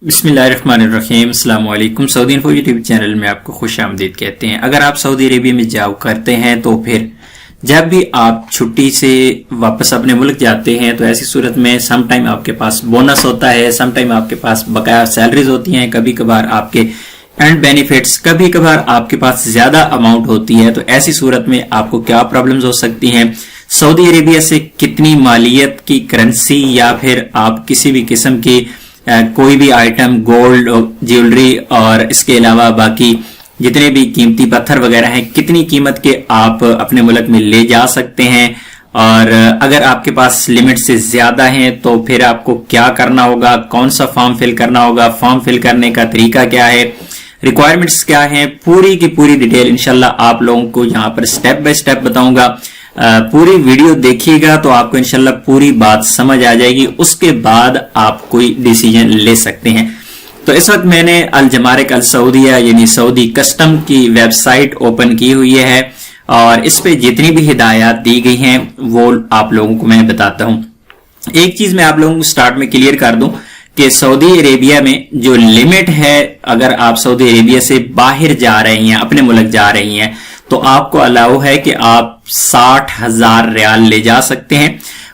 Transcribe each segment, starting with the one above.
بسم اللہ الرحمن الرحیم۔ السلام علیکم۔ سعودی انفو یوٹیوب چینل میں آپ کو خوش آمدید کہتے ہیں۔ اگر آپ سعودی عربیہ میں جاب کرتے ہیں تو پھر جب بھی آپ چھٹی سے واپس اپنے ملک جاتے ہیں تو ایسی صورت میں سم ٹائم آپ کے پاس بونس ہوتا ہے، سم ٹائم آپ کے پاس بقایا سیلریز ہوتی ہیں، کبھی کبھار آپ کے اینڈ بینیفٹس، کبھی کبھار آپ کے پاس زیادہ اماؤنٹ ہوتی ہے۔ تو ایسی صورت میں آپ کو کیا پرابلمز ہو سکتی ہیں؟ سعودی عربیہ سے کتنی مالیت کی کرنسی یا پھر آپ کسی بھی قسم کی کوئی بھی آئٹم، گولڈ، جیولری اور اس کے علاوہ باقی جتنے بھی قیمتی پتھر وغیرہ ہیں، کتنی قیمت کے آپ اپنے ملک میں لے جا سکتے ہیں، اور اگر آپ کے پاس لمٹ سے زیادہ ہیں تو پھر آپ کو کیا کرنا ہوگا، کون سا فارم فل کرنا ہوگا، فارم فل کرنے کا طریقہ کیا ہے، ریکوائرمنٹس کیا ہیں، پوری کی پوری ڈیٹیل انشاءاللہ آپ لوگوں کو یہاں پر سٹیپ بائی سٹیپ بتاؤں گا۔ پوری ویڈیو دیکھیے گا تو آپ کو انشاءاللہ پوری بات سمجھ آ جائے گی، اس کے بعد آپ کوئی ڈیسیجن لے سکتے ہیں۔ تو اس وقت میں نے الجمارک السعودیہ یعنی سعودی کسٹم کی ویب سائٹ اوپن کی ہوئی ہے، اور اس پہ جتنی بھی ہدایات دی گئی ہیں وہ آپ لوگوں کو میں بتاتا ہوں۔ ایک چیز میں آپ لوگوں کو سٹارٹ میں کلیئر کر دوں کہ سعودی عربیہ میں جو لمٹ ہے، اگر آپ سعودی عربیہ سے باہر جا رہی ہیں، اپنے ملک جا رہی ہیں، تو آپ کو الاؤ ہے کہ آپ 60,000 ریال لے جا سکتے ہیں۔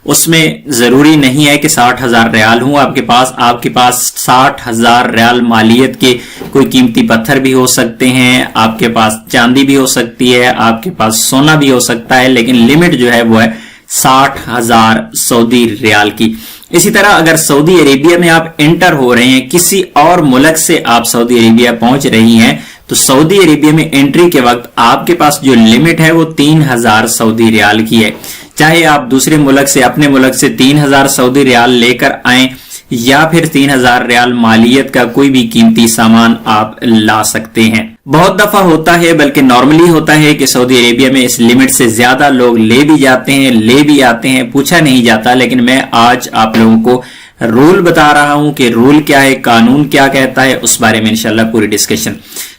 اس میں ضروری نہیں ہے کہ 60,000 ریال ہوں آپ کے پاس 60,000 ریال مالیت کے کوئی قیمتی پتھر بھی ہو سکتے ہیں، آپ کے پاس چاندی بھی ہو سکتی ہے، آپ کے پاس سونا بھی ہو سکتا ہے، لیکن لمٹ جو ہے وہ ہے 60,000 سعودی ریال کی۔ اسی طرح اگر سعودی عربیہ میں آپ انٹر ہو رہے ہیں، کسی اور ملک سے آپ سعودی عربیہ پہنچ رہی ہیں، تو سعودی عربیہ میں انٹری کے وقت آپ کے پاس جو لمٹ ہے وہ 3,000 سعودی ریال کی ہے۔ چاہے آپ دوسرے ملک سے، اپنے ملک سے 3,000 سعودی ریال لے کر آئیں یا پھر 3,000 ریال مالیت کا کوئی بھی قیمتی سامان آپ لا سکتے ہیں۔ بہت دفعہ ہوتا ہے، بلکہ نارملی ہوتا ہے کہ سعودی عربیہ میں اس لمٹ سے زیادہ لوگ لے بھی جاتے ہیں، لے بھی آتے ہیں، پوچھا نہیں جاتا، لیکن میں آج آپ لوگوں کو رول بتا رہا ہوں کہ رول کیا ہے، قانون کیا کہتا ہے، اس بارے میں انشاءاللہ پوری ڈسکشن۔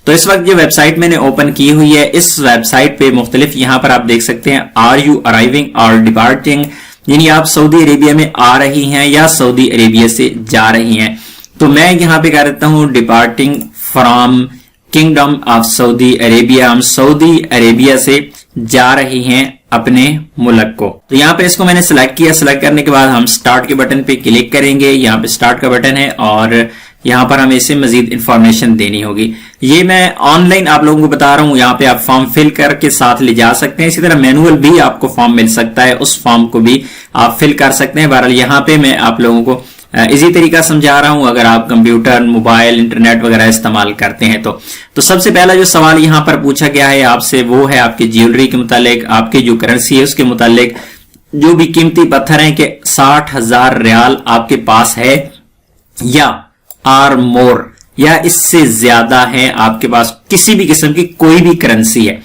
تو اس وقت جو ویب سائٹ میں نے اوپن کی ہوئی ہے، اس ویب سائٹ پہ مختلف یہاں پر آپ دیکھ سکتے ہیں آر یو ارائیونگ اور ڈپارٹنگ، یعنی آپ سعودی عربیہ میں آ رہی ہیں یا سعودی عربیہ سے جا رہی ہیں۔ تو میں یہاں پہ کہہ دیتا ہوں departing from kingdom of Saudi Arabia, ہم سعودی عربیہ سے جا رہی ہیں اپنے ملک کو۔ تو یہاں پہ اس کو میں نے سلیکٹ کیا، سلیکٹ کرنے کے بعد ہم سٹارٹ کے بٹن پہ کلک کریں گے، یہاں پہ سٹارٹ کا بٹن ہے اور یہاں پر ہمیں اسے مزید انفارمیشن دینی ہوگی۔ یہ میں آن لائن آپ لوگوں کو بتا رہا ہوں، یہاں پہ آپ فارم فل کر کے ساتھ لے جا سکتے ہیں، اسی طرح مینول بھی آپ کو فارم مل سکتا ہے، اس فارم کو بھی آپ فل کر سکتے ہیں۔ بہرحال یہاں پہ میں آپ لوگوں کو اسی طریقہ سمجھا رہا ہوں، اگر آپ کمپیوٹر، موبائل، انٹرنیٹ وغیرہ استعمال کرتے ہیں تو سب سے پہلا جو سوال یہاں پر پوچھا گیا ہے آپ سے وہ ہے آپ کی جیولری کے متعلق، آپ کی جو کرنسی ہے اس کے متعلق، جو بھی قیمتی پتھر ہیں کہ 60,000 ریال آپ کے پاس ہے یا آر مور یا اس سے زیادہ ہے آپ کے پاس، کسی بھی قسم کی کوئی بھی کرنسی ہے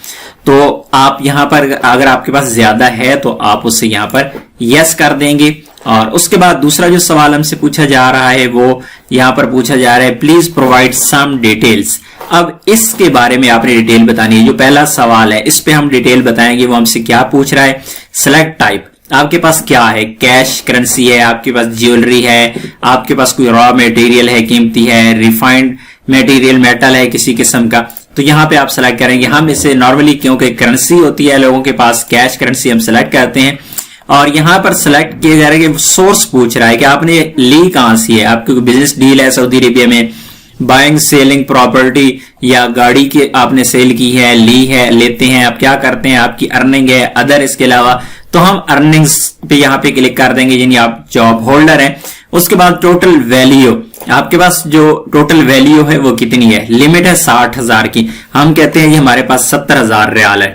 تو آپ یہاں پر اگر آپ کے پاس زیادہ ہے تو آپ اسے یہاں پر یس کر دیں گے۔ اور اس کے بعد دوسرا جو سوال ہم سے پوچھا جا رہا ہے وہ یہاں پر پوچھا جا رہا ہے پلیز پرووائڈ سم ڈیٹیلز۔ اب اس کے بارے میں آپ نے ڈیٹیل بتانی ہے، جو پہلا سوال ہے اس پہ ہم ڈیٹیل بتائیں گے۔ وہ ہم سے کیا پوچھ رہا ہے؟ سلیکٹ ٹائپ، آپ کے پاس کیا ہے، کیش کرنسی ہے، آپ کے پاس جیولری ہے، آپ کے پاس کوئی را میٹیریل ہے، قیمتی ہے، ریفائنڈ میٹیریل، میٹل ہے کسی قسم کا، تو یہاں پہ آپ سلیکٹ کریں گے۔ ہم اسے نارملی کیونکہ کرنسی ہوتی ہے لوگوں کے پاس، کیش کرنسی ہم سلیکٹ کرتے ہیں، اور یہاں پر سلیکٹ کیا جا رہا ہے کہ سورس پوچھ رہا ہے کہ آپ نے لی کہاں سے ہے، آپ کی بزنس ڈیل ہے سعودی عربیہ میں، بائنگ سیلنگ پراپرٹی یا گاڑی کی آپ نے سیل کی ہے، لی ہے، لیتے ہیں، آپ کیا کرتے ہیں، آپ کی ارننگ ہے، ادر اس کے علاوہ، تو ہم ارننگز پہ یہاں پہ کلک کر دیں گے، یعنی آپ جاب ہولڈر ہیں۔ اس کے بعد ٹوٹل ویلیو، آپ کے پاس جو ٹوٹل ویلیو ہے وہ کتنی ہے، لمٹ ہے 60,000 کی، ہم کہتے ہیں یہ ہمارے پاس 70,000 ریال ہے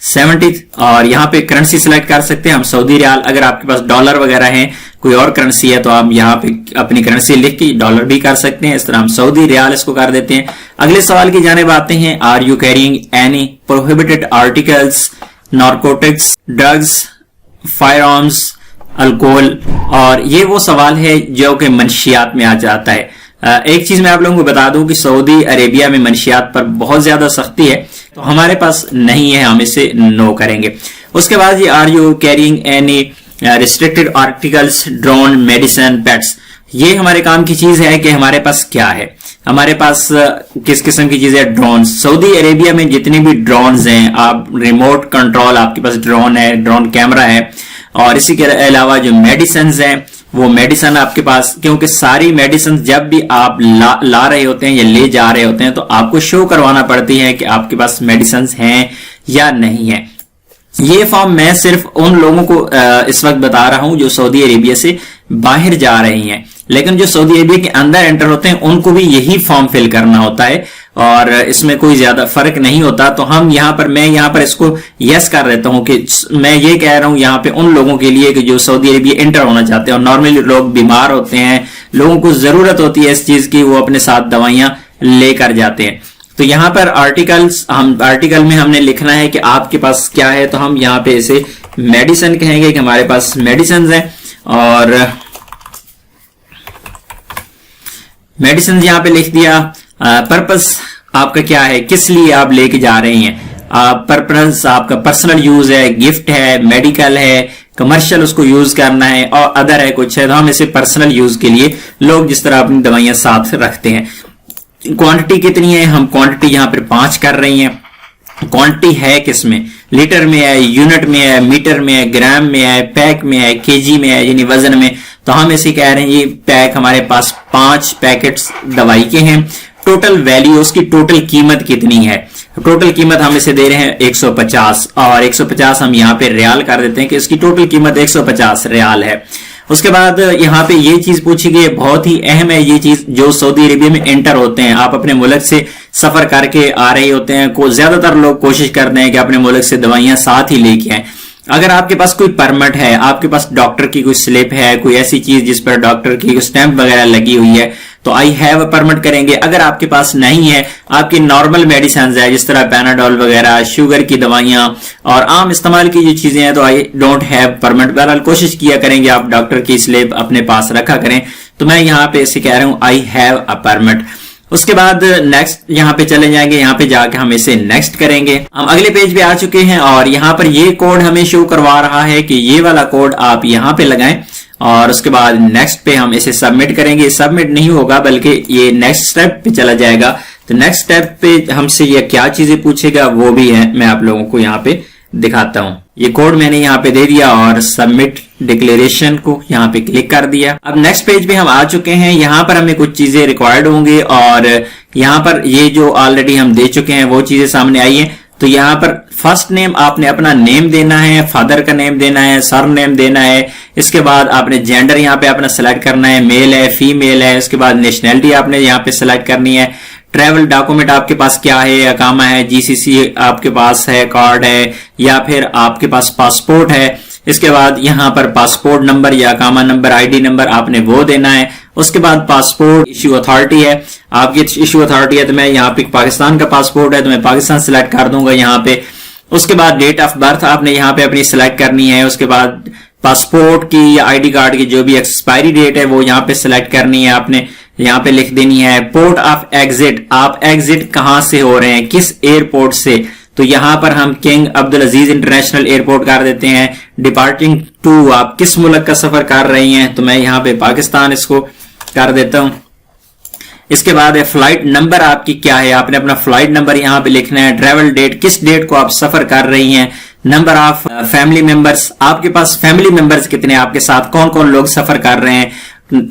70، اور یہاں پہ کرنسی سلیکٹ کر سکتے ہیں ہم سعودی ریال، اگر آپ کے پاس ڈالر وغیرہ ہیں، کوئی اور کرنسی ہے تو آپ یہاں پہ اپنی کرنسی لکھ کے ڈالر بھی کر سکتے ہیں، اس طرح ہم سعودی ریال اس کو کر دیتے ہیں۔ اگلے سوال کی جانب آتے ہیں، are you carrying any prohibited articles, narcotics, drugs, firearms, alcohol, اور یہ وہ سوال ہے جو کہ منشیات میں آ جاتا ہے۔ ایک چیز میں آپ لوگوں کو بتا دوں کہ سعودی عربیہ میں منشیات پر بہت زیادہ سختی ہے، تو ہمارے پاس نہیں ہے، ہم اسے نو کریں گے۔ اس کے بعد یہ are you carrying any restricted articles, drone, medicine, pets, یہ ہمارے کام کی چیز ہے کہ ہمارے پاس کیا ہے، ہمارے پاس کس قسم کی چیز ہے، ڈرون. سعودی عربیہ میں جتنے بھی ڈرونز ہیں، آپ ریموٹ کنٹرول، آپ کے پاس ڈرون ہے، ڈرون کیمرہ ہے، اور اسی کے علاوہ جو میڈیسنز ہیں وہ میڈیسن آپ کے پاس، کیونکہ ساری میڈیسن جب بھی آپ لا رہے ہوتے ہیں یا لے جا رہے ہوتے ہیں تو آپ کو شو کروانا پڑتی ہے کہ آپ کے پاس میڈیسنز ہیں یا نہیں ہیں. یہ فارم میں صرف ان لوگوں کو اس وقت بتا رہا ہوں جو سعودی عربیہ سے باہر جا رہی ہیں، لیکن جو سعودی عربیہ کے اندر انٹر ہوتے ہیں ان کو بھی یہی فارم فل کرنا ہوتا ہے، اور اس میں کوئی زیادہ فرق نہیں ہوتا. تو میں یہاں پر اس کو یس کر دیتا ہوں کہ میں یہ کہہ رہا ہوں یہاں پہ ان لوگوں کے لیے کہ جو سعودی عربیہ انٹر ہونا چاہتے ہیں، اور نارملی لوگ بیمار ہوتے ہیں، لوگوں کو ضرورت ہوتی ہے اس چیز کی، وہ اپنے ساتھ دوائیاں لے کر جاتے ہیں. تو یہاں پر آرٹیکل میں ہم نے لکھنا ہے کہ آپ کے پاس کیا ہے، تو ہم یہاں پہ اسے میڈیسن کہیں گے کہ ہمارے پاس میڈیسنز ہیں، اور میڈیسنز یہاں پہ لکھ دیا. پرپس آپ کا کیا ہے، کس لیے آپ لے کے جا رہے ہیں، پرپس آپ کا پرسنل یوز ہے، گفٹ ہے، میڈیکل ہے، کمرشل اس کو یوز کرنا ہے، اور ادر ہے کچھ ہے. تو ہم اسے پرسنل یوز کے لیے لوگ جس طرح اپنی دوائیاں ساتھ رکھتے ہیں. کوانٹٹی کتنی ہے، ہم کوانٹٹی یہاں پر 5 کر رہی ہیں. کوانٹٹی ہے کس میں، لیٹر میں ہے، یونٹ میں ہے، میٹر میں ہے، گرام میں ہے، پیک میں ہے، کے جی میں ہے، یعنی وزن میں. تو ہم اسے کہہ رہے ہیں یہ پیک ہمارے پاس 5 پیکٹس دوائی کے ہیں. ٹوٹل ویلیو، اس کی ٹوٹل قیمت کتنی ہے، ٹوٹل قیمت ہم اسے دے رہے ہیں 150، اور 150 ہم یہاں پہ ریال کر دیتے ہیں کہ اس کی ٹوٹل قیمت 150 ریال ہے. اس کے بعد یہاں پہ یہ چیز پوچھی گئی، بہت ہی اہم ہے یہ چیز. جو سعودی عربیہ میں انٹر ہوتے ہیں، آپ اپنے ملک سے سفر کر کے آ رہے ہوتے ہیں، زیادہ تر لوگ کوشش کرتے ہیں کہ اپنے ملک سے دوائیاں ساتھ ہی لے کے آئیں. اگر آپ کے پاس کوئی پرمٹ ہے، آپ کے پاس ڈاکٹر کی کوئی سلپ ہے، کوئی ایسی چیز جس پر ڈاکٹر کی اسٹیمپ وغیرہ لگی ہوئی ہے، تو آئی ہیو اے پرمٹ کریں گے. اگر آپ کے پاس نہیں ہے، آپ کی نارمل میڈیسنز ہے جس طرح پیناڈول وغیرہ، شوگر کی دوائیاں اور عام استعمال کی جو چیزیں ہیں، تو آئی ڈونٹ ہیو پرمٹ. بہرحال کوشش کیا کریں گے آپ ڈاکٹر کی سلپ اپنے پاس رکھا کریں. تو میں یہاں پہ اسے کہہ رہا ہوں آئی ہیو اے پرمٹ. اس کے بعد نیکسٹ یہاں پہ چلے جائیں گے، یہاں پہ جا کے ہم اسے نیکسٹ کریں گے. ہم اگلے پیج پہ آ چکے ہیں، اور یہاں پر یہ کوڈ ہمیں شو کروا رہا ہے کہ یہ والا کوڈ آپ یہاں پہ لگائیں، اور اس کے بعد نیکسٹ پہ ہم اسے سبمٹ کریں گے. سبمٹ نہیں ہوگا بلکہ یہ نیکسٹ سٹیپ پہ چلا جائے گا. تو نیکسٹ سٹیپ پہ ہم سے یہ کیا چیزیں پوچھے گا وہ بھی ہے، میں آپ لوگوں کو یہاں پہ دکھاتا ہوں. یہ کوڈ میں نے یہاں پہ دے دیا اور سبمٹ ڈکلیریشن کو یہاں پہ کلک کر دیا. اب نیکسٹ پیج پہ ہم آ چکے ہیں. یہاں پر ہمیں کچھ چیزیں ریکوائرڈ ہوں گی، اور یہاں پر یہ جو آلریڈی ہم دے چکے ہیں وہ چیزیں سامنے آئی ہیں. تو یہاں پر فرسٹ نیم آپ نے اپنا نیم دینا ہے، فادر کا نیم دینا ہے، سر نیم دینا ہے. اس کے بعد آپ نے جینڈر یہاں پہ اپنا سلیکٹ کرنا ہے، میل ہے، فیمیل ہے. اس کے بعد نیشنلٹی آپ نے یہاں پہ سلیکٹ کرنی ہے. ٹریول ڈاکومنٹ آپ کے پاس کیا ہے، اقامہ ہے، جی سی سی آپ کے پاس ہے، کارڈ ہے، یا پھر آپ کے پاس پاسپورٹ ہے. اس کے بعد یہاں پر پاسپورٹ نمبر یا اقامہ نمبر، آئی ڈی نمبر آپ نے وہ دینا ہے. اس کے بعد پاسپورٹ ایشو اتھارٹی ہے، آپ کی ایشو اتھارٹی ہے. تو میں یہاں پہ پاکستان کا پاسپورٹ ہے تو میں پاکستان سلیکٹ کر دوں گا یہاں پہ. اس کے بعد ڈیٹ آف برتھ آپ نے یہاں پہ اپنی سلیکٹ کرنی ہے. اس کے بعد پاسپورٹ کی یا آئی ڈی کارڈ کی جو بھی ایکسپائری ڈیٹ ہے وہ یہاں پہ سلیکٹ کرنی ہے، آپ نے یہاں پہ لکھ دینی ہے. پورٹ آف ایگزٹ، آپ ایگزٹ کہاں سے ہو رہے ہیں، کس ایئرپورٹ سے. تو یہاں پر ہم کنگ عبدالعزیز انٹرنیشنل ایئرپورٹ کر دیتے ہیں. ڈپارٹنگ ٹو، آپ کس ملک کا سفر کر رہی ہیں، تو میں یہاں پہ پاکستان اس کو کر دیتا ہوں. اس کے بعد فلائٹ نمبر آپ کی کیا ہے، آپ نے اپنا فلائٹ نمبر یہاں پہ لکھنا ہے. ٹریول ڈیٹ، کس ڈیٹ کو آپ سفر کر رہی ہیں. نمبر آف فیملی ممبرس، آپ کے پاس فیملی ممبرس کتنے، آپ کے ساتھ کون کون لوگ سفر کر رہے ہیں،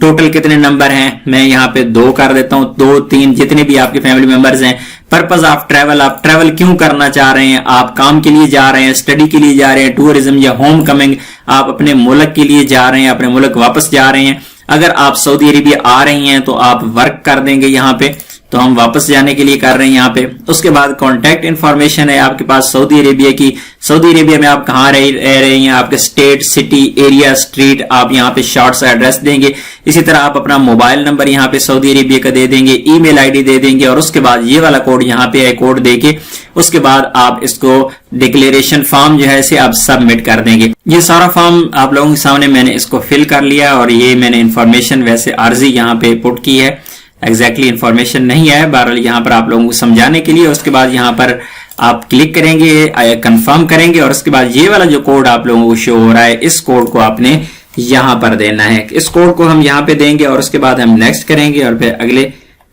ٹوٹل کتنے نمبر ہیں. میں یہاں پہ 2 کر دیتا ہوں، 2 3 جتنے بھی آپ کے فیملی ممبرز ہیں. پرپز آف ٹریول، آپ ٹریول کیوں کرنا چاہ رہے ہیں، آپ کام کے لیے جا رہے ہیں، اسٹڈی کے لیے جا رہے ہیں، ٹورزم یا ہوم کمنگ، آپ اپنے ملک کے لیے جا رہے ہیں، اپنے ملک واپس جا رہے ہیں. اگر آپ سعودی عربیہ آ رہی ہیں تو آپ ورک کر دیں گے یہاں پہ، تو ہم واپس جانے کے لیے کر رہے ہیں یہاں پہ. اس کے بعد کانٹیکٹ انفارمیشن ہے آپ کے پاس سعودی عربیہ کی. سعودی عربیہ میں آپ کہاں رہ رہے ہیں، آپ کے اسٹیٹ، سٹی، ایریا، اسٹریٹ، آپ یہاں پہ شارٹ سا ایڈریس دیں گے. اسی طرح آپ اپنا موبائل نمبر یہاں پہ سعودی عربیہ کا دے دیں گے، ای میل آئی ڈی دے دیں گے. اور اس کے بعد یہ والا کوڈ یہاں پہ ہے، کوڈ دے کے اس کے بعد آپ اس کو ڈکلیریشن فارم جو ہے اسے آپ سبمٹ کر دیں گے. یہ سارا فارم آپ لوگوں کے سامنے میں نے اس کو فل کر لیا، اور یہ میں نے انفارمیشن ویسے عارضی یہاں پہ پٹ کی ہے، ایگزیکٹلی انفارمیشن نہیں ہے، بہرحال یہاں پر آپ لوگوں کو سمجھانے کے لیے. اس کے بعد یہاں پر آپ کلک کریں گے، کنفرم کریں گے، اور اس کے بعد یہ والا جو کوڈ آپ لوگوں کو شو ہو رہا ہے اس کوڈ کو آپ نے یہاں پر دینا ہے. اس کوڈ کو ہم یہاں پہ دیں گے اور اس کے بعد ہم نیکسٹ کریں گے اور پھر اگلے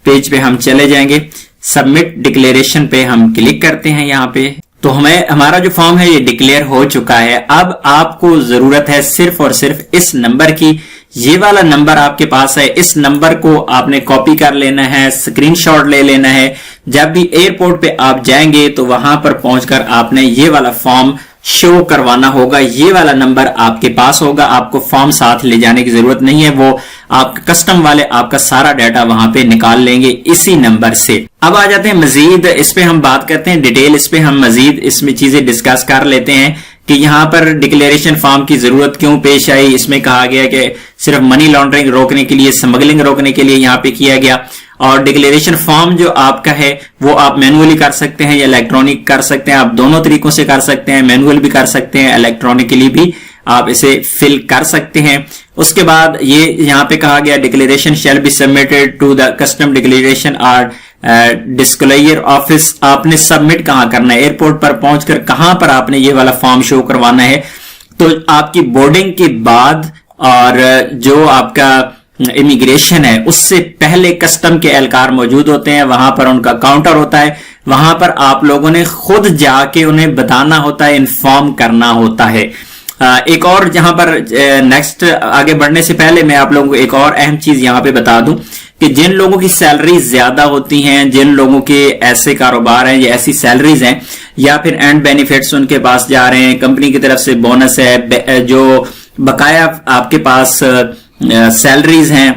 پیج پہ ہم چلے جائیں گے. سبمٹ ڈکلیریشن پہ ہم کلک کرتے ہیں. یہاں پہ تو ہمارا جو فارم ہے یہ ڈکلیئر ہو چکا ہے. اب آپ کو ضرورت ہے صرف اور صرف اس نمبر کی. یہ والا نمبر آپ کے پاس ہے, اس نمبر کو آپ نے کاپی کر لینا ہے, اسکرین شاٹ لے لینا ہے. جب بھی ایئرپورٹ پہ آپ جائیں گے تو وہاں پر پہنچ کر آپ نے یہ والا فارم شو کروانا ہوگا. یہ والا نمبر آپ کے پاس ہوگا, آپ کو فارم ساتھ لے جانے کی ضرورت نہیں ہے. وہ آپ کسٹم والے آپ کا سارا ڈیٹا وہاں پہ نکال لیں گے اسی نمبر سے. اب آ جاتے ہیں مزید اس پہ ہم بات کرتے ہیں ڈیٹیل. اس پہ ہم مزید اس میں چیزیں ڈسکس کر لیتے ہیں کہ یہاں پر ڈکلیریشن فارم کی ضرورت کیوں پیش آئی. اس میں کہا گیا کہ صرف منی لانڈرنگ روکنے کے لیے, اسمگلنگ روکنے کے لیے یہاں پہ کیا گیا. اور ڈکلیریشن فارم جو آپ کا ہے وہ آپ مینولی کر سکتے ہیں یا الیکٹرانک کر سکتے ہیں. آپ دونوں طریقوں سے کر سکتے ہیں, مینولی بھی کر سکتے ہیں, الیکٹرانکلی بھی آپ اسے فل کر سکتے ہیں. اس کے بعد یہ یہاں پہ کہا گیا declaration shall be submitted to the custom declaration اور ڈسکلوئر آفس. آپ نے سبمٹ کہاں کرنا ہے, ایئرپورٹ پر پہنچ کر کہاں پر آپ نے یہ والا فارم شو کروانا ہے. تو آپ کی بورڈنگ کے بعد اور جو آپ کا امیگریشن ہے اس سے پہلے کسٹم کے اہلکار موجود ہوتے ہیں. وہاں پر ان کا کاؤنٹر ہوتا ہے, وہاں پر آپ لوگوں نے خود جا کے انہیں بتانا ہوتا ہے, انفارم کرنا ہوتا ہے. ایک اور جہاں پر نیکسٹ آگے بڑھنے سے پہلے میں آپ لوگوں کو ایک اور اہم چیز یہاں پہ بتا دوں کہ جن لوگوں کی سیلری زیادہ ہوتی ہیں, جن لوگوں کے ایسے کاروبار ہیں یا ایسی سیلریز ہیں یا پھر اینڈ بینیفٹس ان کے پاس جا رہے ہیں, کمپنی کی طرف سے بونس ہے, جو بقایا آپ کے پاس سیلریز ہیں,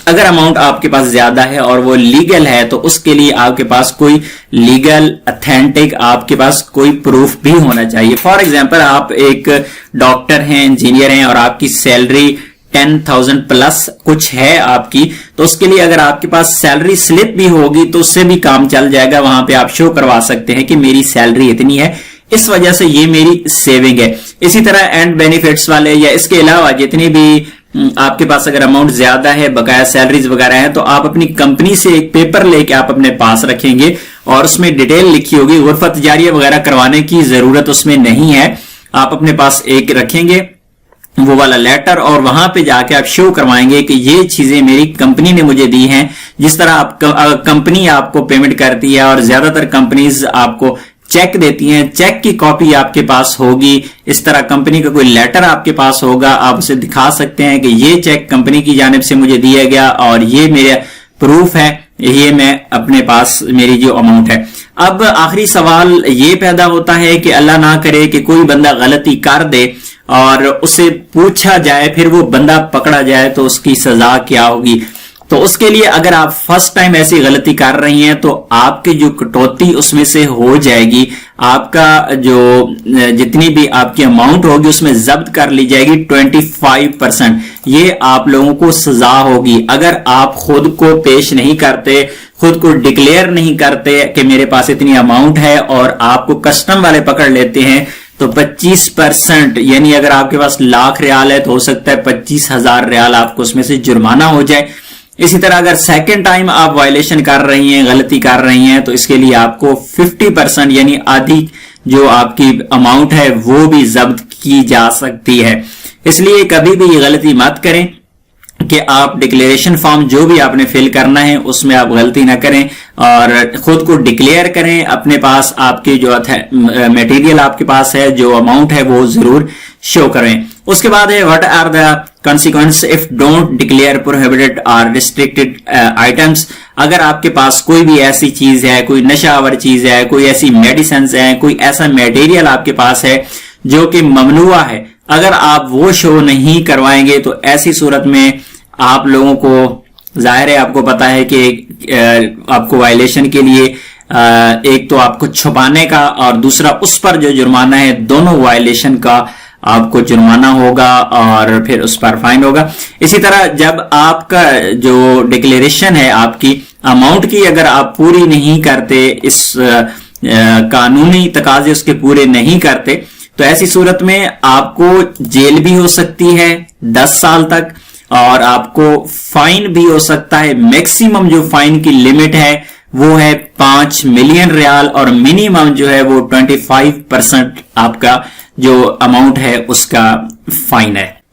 اگر اماؤنٹ آپ کے پاس زیادہ ہے اور وہ لیگل ہے تو اس کے لیے آپ کے پاس کوئی لیگل اتھینٹک آپ کے پاس کوئی پروف بھی ہونا چاہیے. فار ایگزامپل آپ ایک ڈاکٹر ہیں, انجینئر ہیں اور آپ کی سیلری 10,000 پلس کچھ ہے آپ کی, تو اس کے لیے اگر آپ کے پاس سیلری سلپ بھی ہوگی تو اس سے بھی کام چل جائے گا. وہاں پہ آپ شو کروا سکتے ہیں کہ میری سیلری اتنی ہے, اس وجہ سے یہ میری سیونگ ہے. اسی طرح اینڈ بینیفٹس والے یا اس کے علاوہ جتنی بھی آپ کے پاس اگر اماؤنٹ زیادہ ہے, بقایا سیلریز وغیرہ ہیں, تو آپ اپنی کمپنی سے ایک پیپر لے کے آپ اپنے پاس رکھیں گے اور اس میں ڈیٹیل لکھی ہوگی. غرفہ تجاریہ وغیرہ کروانے کی ضرورت اس میں نہیں ہے, آپ اپنے پاس ایک رکھیں گے وہ والا لیٹر اور وہاں پہ جا کے آپ شو کروائیں گے کہ یہ چیزیں میری کمپنی نے مجھے دی ہیں. جس طرح کمپنی آپ کو پیمنٹ کرتی ہے اور زیادہ تر کمپنیز آپ کو چیک دیتی ہیں, چیک کی کاپی آپ کے پاس ہوگی. اس طرح کمپنی کا کوئی لیٹر آپ کے پاس ہوگا, آپ اسے دکھا سکتے ہیں کہ یہ چیک کمپنی کی جانب سے مجھے دیا گیا اور یہ میرا پروف ہے, یہ میں اپنے پاس میری جو اماؤنٹ ہے. اب آخری سوال یہ پیدا ہوتا ہے کہ اللہ نہ کرے کہ کوئی بندہ غلطی کر دے اور اسے پوچھا جائے, پھر وہ بندہ پکڑا جائے تو اس کی سزا کیا ہوگی. تو اس کے لیے اگر آپ فرسٹ ٹائم ایسی غلطی کر رہی ہیں تو آپ کی جو کٹوتی اس میں سے ہو جائے گی, آپ کا جو جتنی بھی آپ کی اماؤنٹ ہوگی اس میں ضبط کر لی جائے گی 25%. یہ آپ لوگوں کو سزا ہوگی اگر آپ خود کو پیش نہیں کرتے, خود کو ڈکلیئر نہیں کرتے کہ میرے پاس اتنی اماؤنٹ ہے اور آپ کو کسٹم والے پکڑ لیتے ہیں تو 25%, یعنی اگر آپ کے پاس لاکھ ریال ہے تو ہو سکتا ہے 25,000 ریال آپ کو اس میں سے جرمانہ ہو جائے. اسی طرح اگر سیکنڈ ٹائم آپ وائلیشن کر رہی ہیں, غلطی کر رہی ہیں, تو اس کے لیے آپ کو 50% یعنی آدھی جو آپ کی اماؤنٹ ہے وہ بھی ضبط کی جا سکتی ہے. اس لیے کبھی بھی یہ غلطی مت کریں کہ آپ ڈکلیریشن فارم جو بھی آپ نے فل کرنا ہے اس میں آپ غلطی نہ کریں اور خود کو ڈکلیئر کریں. اپنے پاس آپ کی جو میٹیریل آپ کے پاس ہے, جو اماؤنٹ ہے وہ ضرور شو کریں. اس کے بعد ہے what are the consequences if don't declare prohibited or restricted items. اگر آپ کے پاس کوئی بھی ایسی چیز ہے, کوئی نشہ آور چیز ہے, کوئی ایسی میڈیسنز ہیں, کوئی ایسا میٹیریل آپ کے پاس ہے جو کہ ممنوع ہے, اگر آپ وہ شو نہیں کروائیں گے تو ایسی صورت میں آپ لوگوں کو ظاہر ہے, آپ کو پتا ہے کہ آپ کو وائلیشن کے لیے ایک تو آپ کو چھپانے کا اور دوسرا اس پر جو جرمانہ ہے, دونوں وائلیشن کا آپ کو جرمانہ ہوگا اور پھر اس پر فائن ہوگا. اسی طرح جب آپ کا جو ڈکلیریشن ہے آپ کی اماؤنٹ کی اگر آپ پوری نہیں کرتے, اس قانونی تقاضے اس کے پورے نہیں کرتے, تو ایسی صورت میں آپ کو جیل بھی ہو سکتی ہے 10 سال تک اور آپ کو فائن بھی ہو سکتا ہے. میکسیمم جو فائن کی لمٹ ہے وہ ہے 5 ملین ریال اور منیمم جو ہے وہ 25% آپ کا جو اماؤنٹ ہے اس کا فائن ہے.